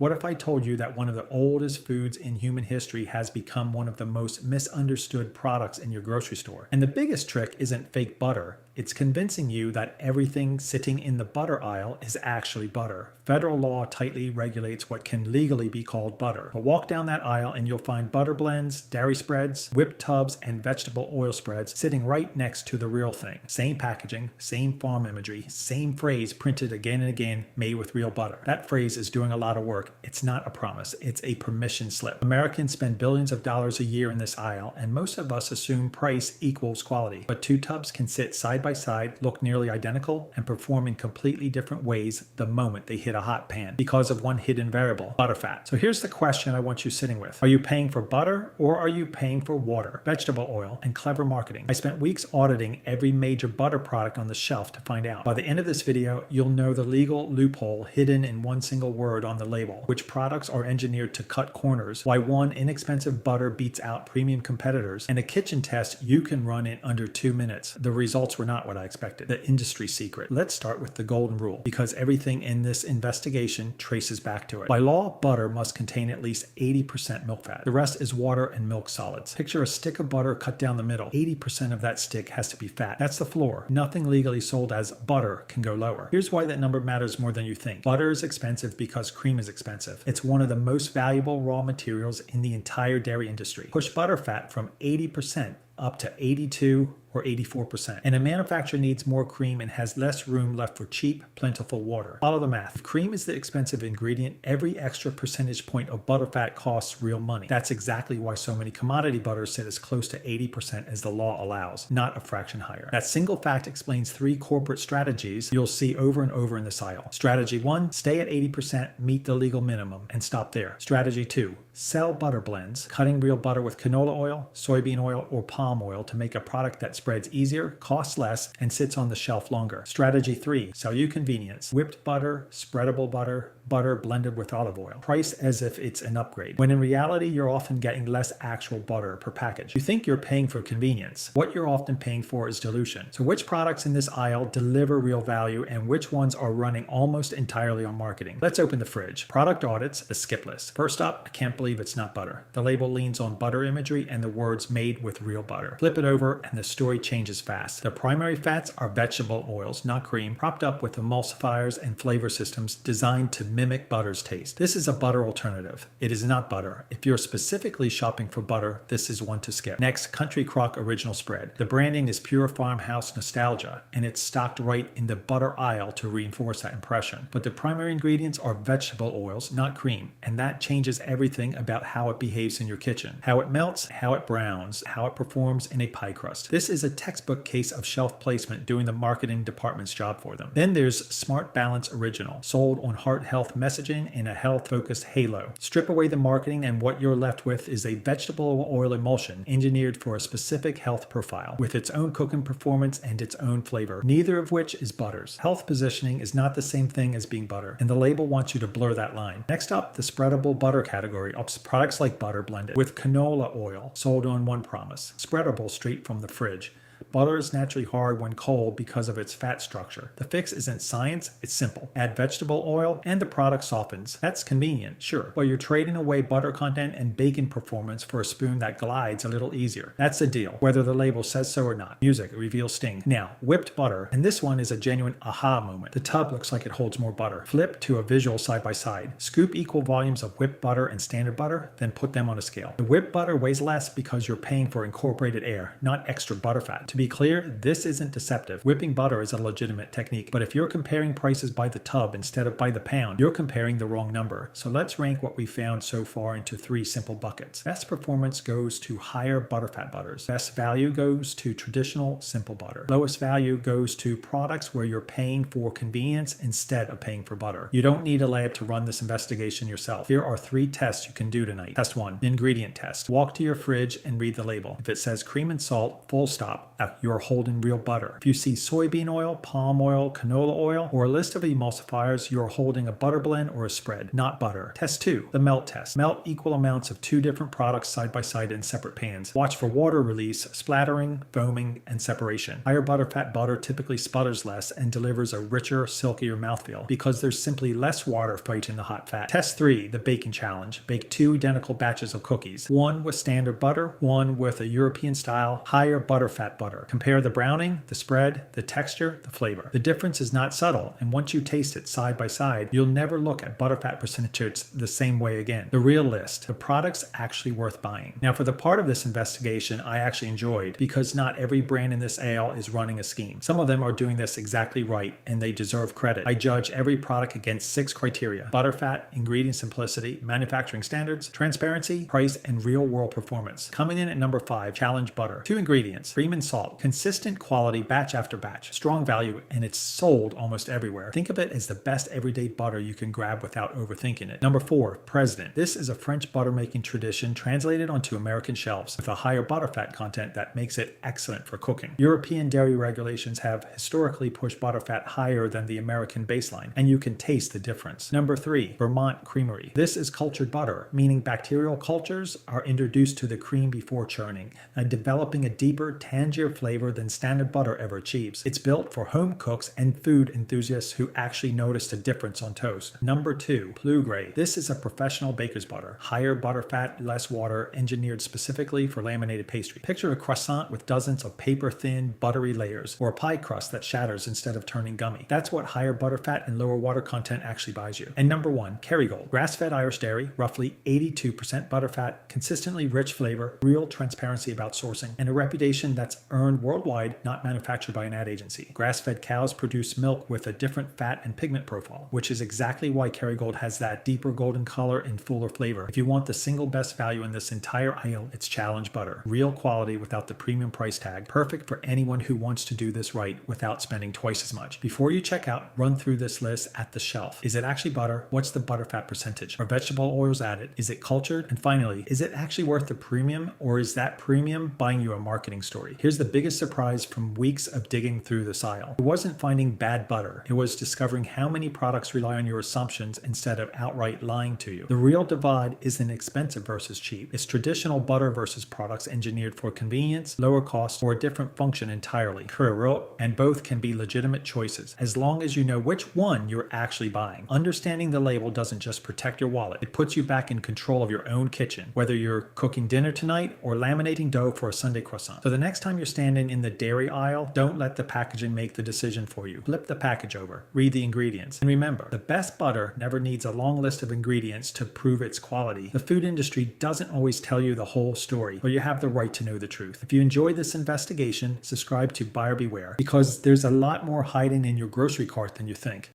What if I told you that one of the oldest foods in human history has become one of the most misunderstood products in your grocery store? And the biggest trick isn't fake butter. It's convincing you that everything sitting in the butter aisle is actually butter. Federal law tightly regulates what can legally be called butter. But walk down that aisle and you'll find butter blends, dairy spreads, whipped tubs, and vegetable oil spreads sitting right next to the real thing. Same packaging, same farm imagery, same phrase printed again and again, made with real butter. That phrase is doing a lot of work. It's not a promise, it's a permission slip. Americans spend billions of dollars a year in this aisle, and most of us assume price equals quality. But two tubs can sit side by side, look nearly identical, and perform in completely different ways the moment they hit a hot pan because of one hidden variable, butterfat. So here's the question I want you sitting with. Are you paying for butter or are you paying for water, vegetable oil, and clever marketing? I spent weeks auditing every major butter product on the shelf to find out. By the end of this video, you'll know the legal loophole hidden in one single word on the label, which products are engineered to cut corners, why one inexpensive butter beats out premium competitors, and a kitchen test you can run in under 2 minutes. The results were not what I expected. The industry secret. Let's start with the golden rule, because everything in this investigation traces back to it. By law, butter must contain at least 80% milk fat. The rest is water and milk solids. Picture a stick of butter cut down the middle. 80% of that stick has to be fat. That's the floor. Nothing legally sold as butter can go lower. Here's why that number matters more than you think. Butter is expensive because cream is expensive. It's one of the most valuable raw materials in the entire dairy industry. Push butter fat from 80% up to 82 or 84%. And a manufacturer needs more cream and has less room left for cheap, plentiful water. Follow the math. If cream is the expensive ingredient, every extra percentage point of butterfat costs real money. That's exactly why so many commodity butters sit as close to 80% as the law allows, not a fraction higher. That single fact explains 3 corporate strategies you'll see over and over in this aisle. Strategy 1, stay at 80%, meet the legal minimum, and stop there. Strategy 2, sell butter blends, cutting real butter with canola oil, soybean oil, or palm oil to make a product that spreads easier, costs less, and sits on the shelf longer. Strategy 3, sell you convenience. Whipped butter, spreadable butter, butter blended with olive oil. Price as if it's an upgrade, when in reality you're often getting less actual butter per package. You think you're paying for convenience. What you're often paying for is dilution. So which products in this aisle deliver real value and which ones are running almost entirely on marketing? Let's open the fridge. Product audits, the skip list. First up, I can't believe it's not butter. The label leans on butter imagery and the words made with real butter. Flip it over and the story changes fast. The primary fats are vegetable oils, not cream, propped up with emulsifiers and flavor systems designed to mimic butter's taste. This is a butter alternative. It is not butter. If you're specifically shopping for butter, this is one to skip. Next, Country Crock Original Spread. The branding is pure farmhouse nostalgia, and it's stocked right in the butter aisle to reinforce that impression. But the primary ingredients are vegetable oils, not cream, and that changes everything about how it behaves in your kitchen. How it melts, how it browns, how it performs in a pie crust. This is a textbook case of shelf placement doing the marketing department's job for them. Then there's Smart Balance Original, sold on heart health messaging in a health-focused halo. Strip away the marketing and what you're left with is a vegetable oil emulsion engineered for a specific health profile with its own cooking performance and its own flavor, neither of which is butter's. Health positioning is not the same thing as being butter, and the label wants you to blur that line. Next up, the spreadable butter category ups products like butter blended with canola oil, sold on one promise: spreadable straight from the fridge. Butter is naturally hard when cold because of its fat structure. The fix isn't science, it's simple. Add vegetable oil and the product softens. That's convenient, sure, but you're trading away butter content and bacon performance for a spoon that glides a little easier. That's the deal, whether the label says so or not. Music reveals sting. Now, whipped butter, and this one is a genuine aha moment. The tub looks like it holds more butter. Flip to a visual side by side. Scoop equal volumes of whipped butter and standard butter, then put them on a scale. The whipped butter weighs less because you're paying for incorporated air, not extra butterfat. To be clear, this isn't deceptive. Whipping butter is a legitimate technique, but if you're comparing prices by the tub instead of by the pound, you're comparing the wrong number. So let's rank what we found so far into 3 simple buckets. Best performance goes to higher butterfat butters. Best value goes to traditional simple butter. Lowest value goes to products where you're paying for convenience instead of paying for butter. You don't need a lab to run this investigation yourself. Here are 3 tests you can do tonight. Test 1, ingredient test. Walk to your fridge and read the label. If it says cream and salt, full stop, you're holding real butter. If you see soybean oil, palm oil, canola oil, or a list of emulsifiers, you're holding a butter blend or a spread, not butter. Test 2, the melt test. Melt equal amounts of 2 different products side by side in separate pans. Watch for water release, splattering, foaming, and separation. Higher butterfat butter typically sputters less and delivers a richer, silkier mouthfeel because there's simply less water fighting the hot fat. Test 3, the baking challenge. Bake 2 identical batches of cookies, one with standard butter, one with a European style higher butterfat butter. Compare the browning, the spread, the texture, the flavor. The difference is not subtle, and once you taste it side by side, you'll never look at butterfat percentages the same way again. The real list, the products actually worth buying. Now, for the part of this investigation I actually enjoyed, because not every brand in this ale is running a scheme. Some of them are doing this exactly right, and they deserve credit. I judge every product against 6 criteria: butterfat, ingredient simplicity, manufacturing standards, transparency, price, and real-world performance. Coming in at number 5, Challenge Butter. 2 ingredients: cream and salt. Consistent quality batch after batch. Strong value, and it's sold almost everywhere. Think of it as the best everyday butter you can grab without overthinking it. Number 4, President. This is a French butter-making tradition translated onto American shelves with a higher butterfat content that makes it excellent for cooking. European dairy regulations have historically pushed butterfat higher than the American baseline, and you can taste the difference. Number 3, Vermont Creamery. This is cultured butter, meaning bacterial cultures are introduced to the cream before churning, and developing a deeper, tangier flavor than standard butter ever achieves. It's built for home cooks and food enthusiasts who actually noticed a difference on toast. Number 2, Plough. This is a professional baker's butter. Higher butterfat, less water, engineered specifically for laminated pastry. Picture a croissant with dozens of paper-thin, buttery layers, or a pie crust that shatters instead of turning gummy. That's what higher butterfat and lower water content actually buys you. And number 1, Kerrygold. Grass-fed Irish dairy, roughly 82% butterfat, consistently rich flavor, real transparency about sourcing, and a reputation that's earned worldwide, not manufactured by an ad agency. Grass-fed cows produce milk with a different fat and pigment profile, which is exactly why Kerrygold has that deeper golden color and fuller flavor. If you want the single best value in this entire aisle, it's Challenge Butter. Real quality without the premium price tag. Perfect for anyone who wants to do this right without spending twice as much. Before you check out, run through this list at the shelf. Is it actually butter? What's the butterfat percentage? Are vegetable oils added? Is it cultured? And finally, is it actually worth the premium, or is that premium buying you a marketing story? Here's the biggest surprise from weeks of digging through this aisle. It wasn't finding bad butter. It was discovering how many products rely on your assumptions instead of outright lying to you. The real divide isn't expensive versus cheap. It's traditional butter versus products engineered for convenience, lower cost, or a different function entirely. And both can be legitimate choices, as long as you know which one you're actually buying. Understanding the label doesn't just protect your wallet. It puts you back in control of your own kitchen, whether you're cooking dinner tonight or laminating dough for a Sunday croissant. So the next time you're standing in the dairy aisle, don't let the packaging make the decision for you. Flip the package over, read the ingredients, and remember, the best butter never needs a long list of ingredients to prove its quality. The food industry doesn't always tell you the whole story, but you have the right to know the truth. If you enjoyed this investigation, subscribe to Buyer Beware, because there's a lot more hiding in your grocery cart than you think.